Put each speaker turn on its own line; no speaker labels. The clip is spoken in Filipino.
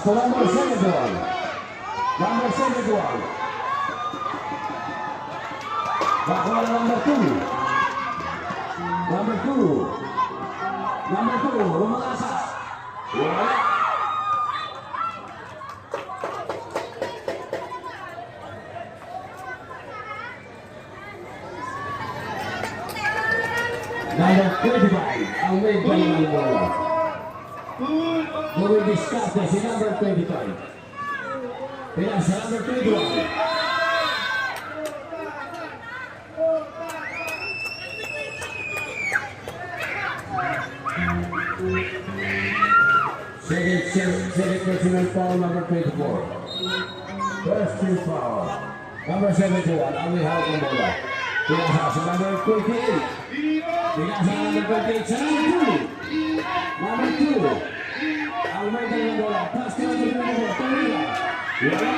to number 71. Number 71. Nakuha na number 2. Number 2. Number 2, lumalasa. Wala. Number 25, ang may galing ng bola. Gawin diskarte si number 25. Pinasa sa number 21. Second personal foul, number 24. First team foul. Number 71, ang may hawak ng bola. Pinasa sa number 28. Pinasa number 28 sa number 2. Number 2. Ang may galing ng bola. Pass to number 24. Wala.